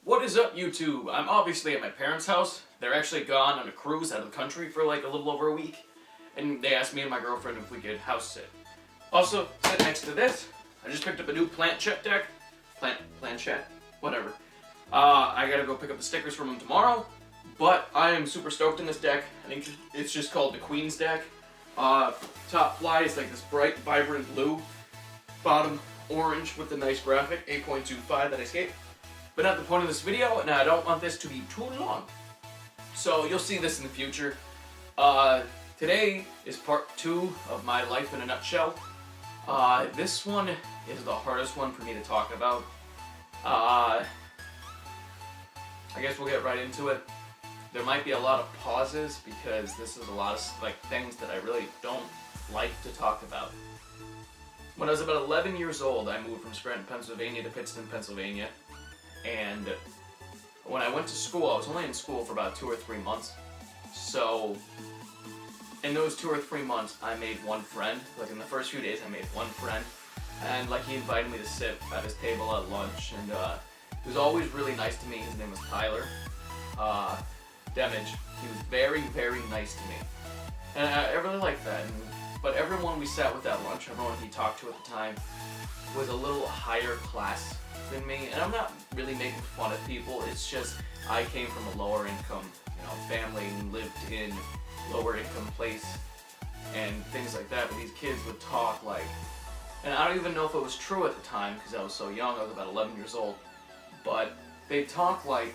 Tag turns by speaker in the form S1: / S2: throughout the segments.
S1: What is up, YouTube? I'm obviously at my parents' house. They're actually gone on a cruise out of the country for like a little over a week. And they asked me and my girlfriend if we could house sit. Also, sit next to this, I just picked up a new planchette deck. Planchette? Whatever. I gotta go pick up the stickers from them tomorrow. But I am super stoked in this deck. I think it's just called the Queen's deck. Top fly is like this bright, vibrant blue. Bottom orange with the nice graphic, 8.25 that I escaped. But not the point of this video, and I don't want this to be too long. So you'll see this in the future. Today is part 2 of my life in a nutshell. This one is the hardest one for me to talk about. I guess we'll get right into it. There might be a lot of pauses because this is a lot of things that I really don't like to talk about. When I was about 11 years old, I moved from Scranton, Pennsylvania to Pittston, Pennsylvania. And when I went to school, I was only in school for about 2 or 3 months. So in those 2 or 3 months, I made one friend. Like in the first few days, I made one friend. And like he invited me to sit at his table at lunch. And he was always really nice to me. His name was Tyler Demage. He was very, very nice to me. And I really liked that. But everyone we sat with at lunch, everyone he talked to at the time, was a little higher class than me. And I'm not really making fun of people. It's just I came from a lower income, family and lived in lower income place and things like that. But these kids would talk like, and I don't even know if it was true at the time because I was so young. I was about 11 years old. But they talk like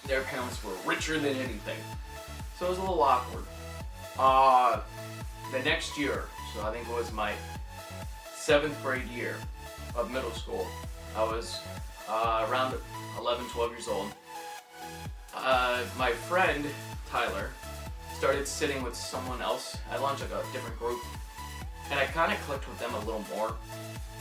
S1: their parents were richer than anything. So it was a little awkward. The next year, so I think it was my 7th grade year of middle school, I was around 11, 12 years old. My friend, Tyler, started sitting with someone else at lunch, like a different group, and I kind of clicked with them a little more.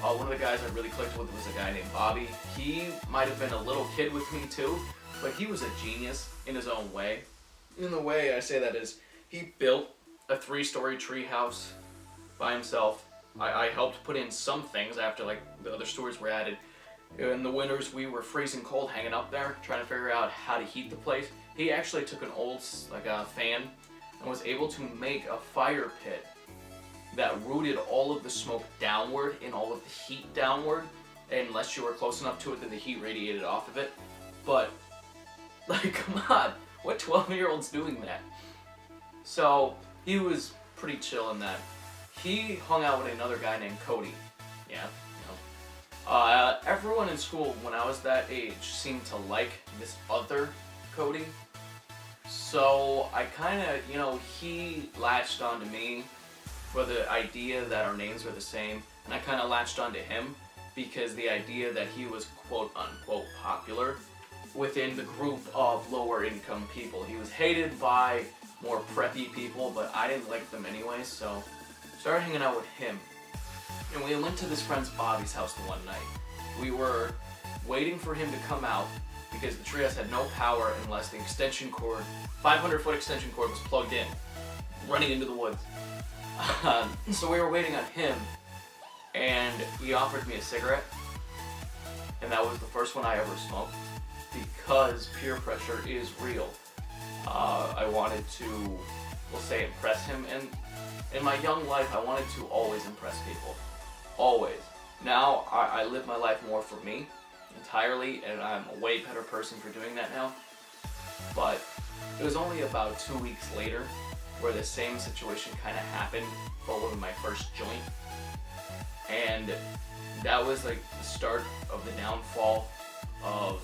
S1: One of the guys I really clicked with was a guy named Bobby. He might have been a little kid with me too, but he was a genius in his own way. In the way I say that is, he built a 3-story tree house by himself. I helped put in some things after like the other stories were added. In the winters we were freezing cold hanging up there trying to figure out how to heat the place. He actually took an old fan and was able to make a fire pit that rooted all of the smoke downward and all of the heat downward, unless you were close enough to it that the heat radiated off of it. But like, come on, what 12-year-old's doing that? So he was pretty chill in that. He hung out with another guy named Cody. Yeah, everyone in school when I was that age seemed to like this other Cody. So I kind of, he latched onto me for the idea that our names were the same, and I kind of latched onto him because the idea that he was quote unquote popular within the group of lower income people. He was hated by more preppy people, but I didn't like them anyway, so started hanging out with him. And we went to this friend's Bobby's house the one night. We were waiting for him to come out because the treehouse had no power unless the extension cord, 500-foot extension cord, was plugged in, running into the woods. So we were waiting on him, and he offered me a cigarette, and that was the first one I ever smoked because peer pressure is real. I wanted to, we'll say, impress him, and in my young life, I wanted to always impress people. Always. Now, I live my life more for me, entirely, and I'm a way better person for doing that now. But it was only about 2 weeks later where the same situation kind of happened, but with my first joint. And that was like the start of the downfall of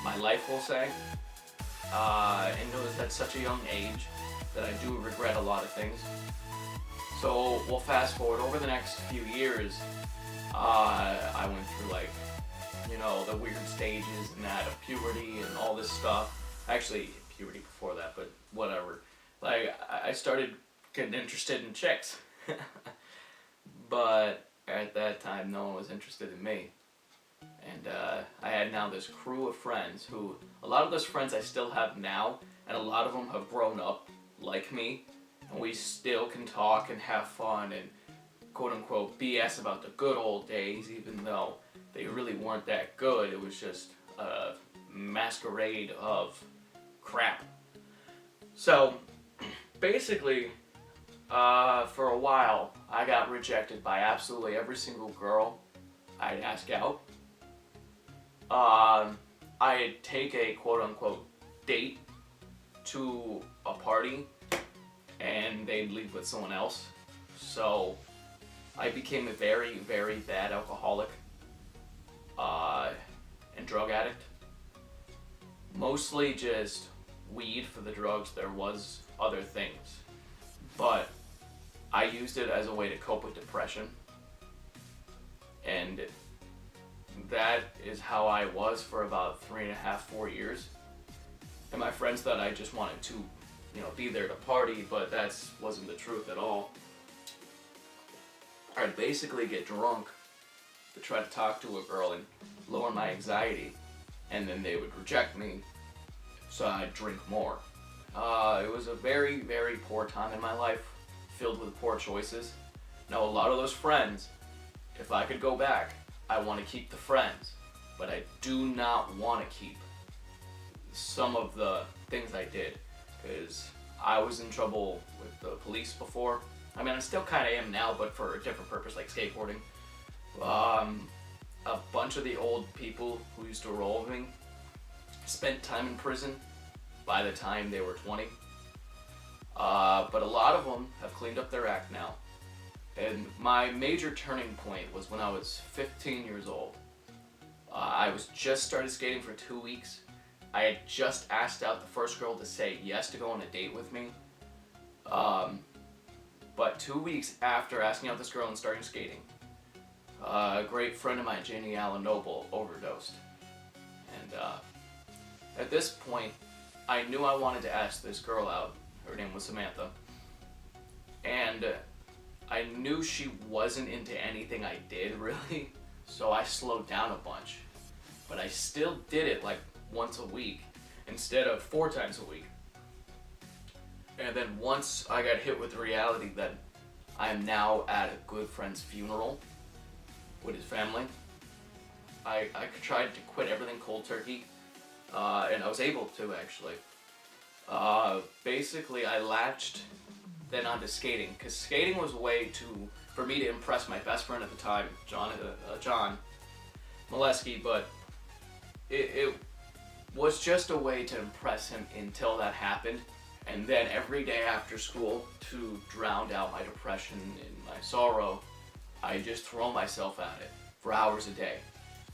S1: my life, we'll say. And it was at such a young age that I do regret a lot of things. So we'll fast forward over the next few years. I went through the weird stages and that of puberty and all this stuff. Actually, puberty before that, but whatever. I started getting interested in chicks. But at that time, no one was interested in me. And I had now this crew of friends who, a lot of those friends I still have now, and a lot of them have grown up like me, and we still can talk and have fun and quote-unquote BS about the good old days, even though they really weren't that good. It was just a masquerade of crap. So, basically, for a while, I got rejected by absolutely every single girl I'd ask out. I'd take a quote-unquote date to a party, and they'd leave with someone else. So, I became a very, very bad alcoholic and drug addict. Mostly just weed for the drugs. There was other things, but I used it as a way to cope with depression, and that is how I was for about 3.5, 4 years. And my friends thought I just wanted to, be there to party, but that wasn't the truth at all. I'd basically get drunk to try to talk to a girl and lower my anxiety, and then they would reject me, so I'd drink more. It was a very, very poor time in my life, filled with poor choices. Now, a lot of those friends, if I could go back, I want to keep the friends, but I do not want to keep some of the things I did, because I was in trouble with the police before. I mean, I still kind of am now, but for a different purpose, like skateboarding. A bunch of the old people who used to roll with me spent time in prison by the time they were 20. But a lot of them have cleaned up their act now. And my major turning point was when I was 15 years old. I was just started skating for 2 weeks. I had just asked out the first girl to say yes to go on a date with me. But 2 weeks after asking out this girl and starting skating, a great friend of mine, Janie Allen Noble, overdosed. And at this point, I knew I wanted to ask this girl out. Her name was Samantha. And I knew she wasn't into anything I did, really. So I slowed down a bunch. But I still did it like once a week instead of 4 times a week. And then once I got hit with the reality that I'm now at a good friend's funeral with his family, I tried to quit everything cold turkey, and I was able to, actually. Basically, I latched then onto skating, because skating was a way for me to impress my best friend at the time, John Molesky, but it was just a way to impress him until that happened. And then every day after school, to drown out my depression and my sorrow, I just throw myself at it for hours a day.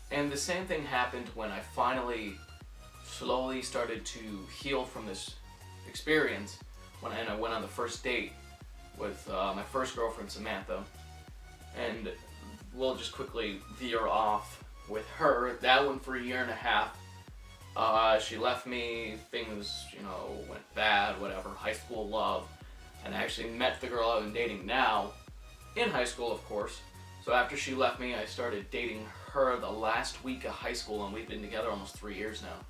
S1: And the same thing happened when I finally slowly started to heal from this experience, when I went on the first date with my first girlfriend, Samantha. And we'll just quickly veer off with her. That went for 1.5 years. She left me, things, went bad, whatever, high school love. And I actually met the girl I'm dating now, in high school, of course. So after she left me, I started dating her the last week of high school, and we've been together almost 3 years now.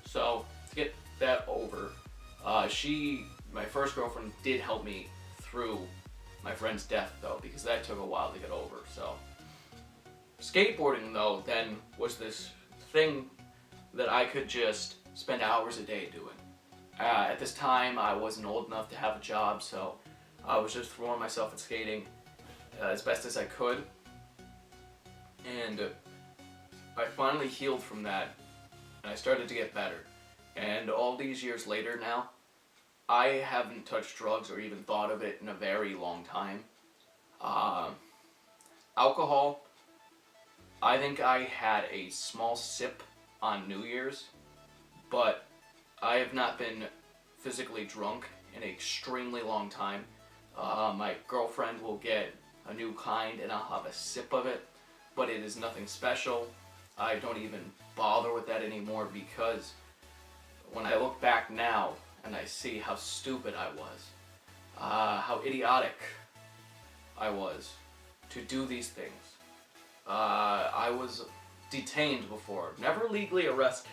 S1: So, to get that over, my first girlfriend, did help me through my friend's death, though, because that took a while to get over, so. Skateboarding, though, then was this thing that I could just spend hours a day doing. At this time, I wasn't old enough to have a job, so I was just throwing myself at skating as best as I could. And I finally healed from that, and I started to get better. And all these years later now, I haven't touched drugs or even thought of it in a very long time. Alcohol, I think I had a small sip on New Year's, but I have not been physically drunk in an extremely long time. My girlfriend will get a new kind and I'll have a sip of it, but it is nothing special. I don't even bother with that anymore, because when I look back now and I see how stupid I was, how idiotic I was to do these things. I was detained before, never legally arrested,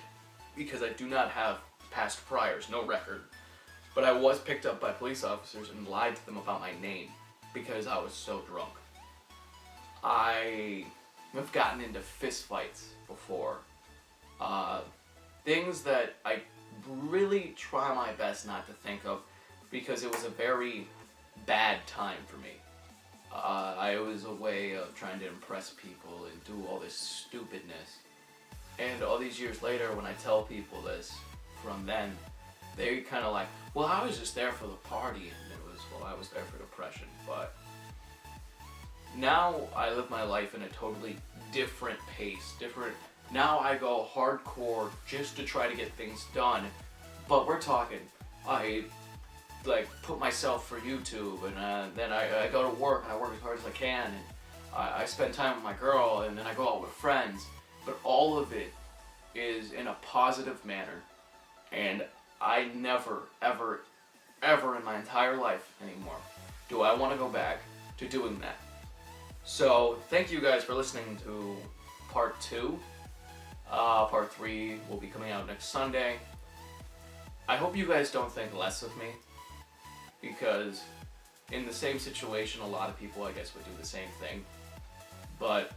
S1: because I do not have past priors, no record. But I was picked up by police officers and lied to them about my name because I was so drunk. I have gotten into fist fights before things that I really try my best not to think of because it was a very bad time for me. It was a way of trying to impress people and do all this stupidness. And all these years later, when I tell people this from then, they kind of like, well, I was just there for the party, and it was, well, I was there for depression. But now I live my life in a totally different pace, now I go hardcore just to try to get things done. But we're talking, I like put myself for YouTube, and then I go to work and I work as hard as I can, and I spend time with my girl, and then I go out with friends. But all of it is in a positive manner, and I never, ever, ever in my entire life anymore do I want to go back to doing that. So thank you guys for listening to part 2. Part 3 will be coming out next Sunday. I hope you guys don't think less of me, because in the same situation, a lot of people, I guess, would do the same thing. But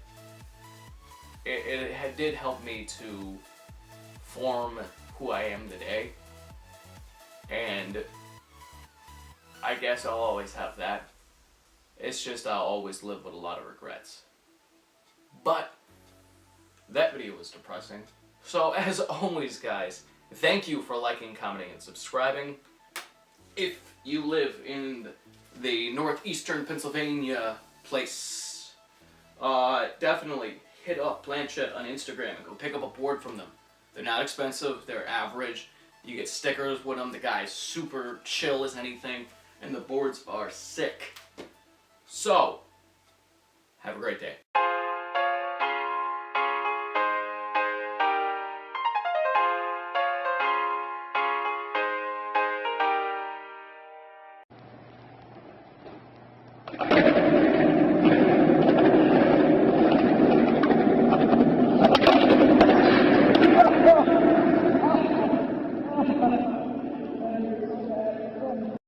S1: it did help me to form who I am today. And I guess I'll always have that. It's just I'll always live with a lot of regrets. But that video was depressing. So as always, guys, thank you for liking, commenting, and subscribing. If you live in the northeastern Pennsylvania place, definitely hit up Blanchett on Instagram and go pick up a board from them. They're not expensive, they're average. You get stickers with them, the guy's super chill as anything, and the boards are sick. So, have a great day.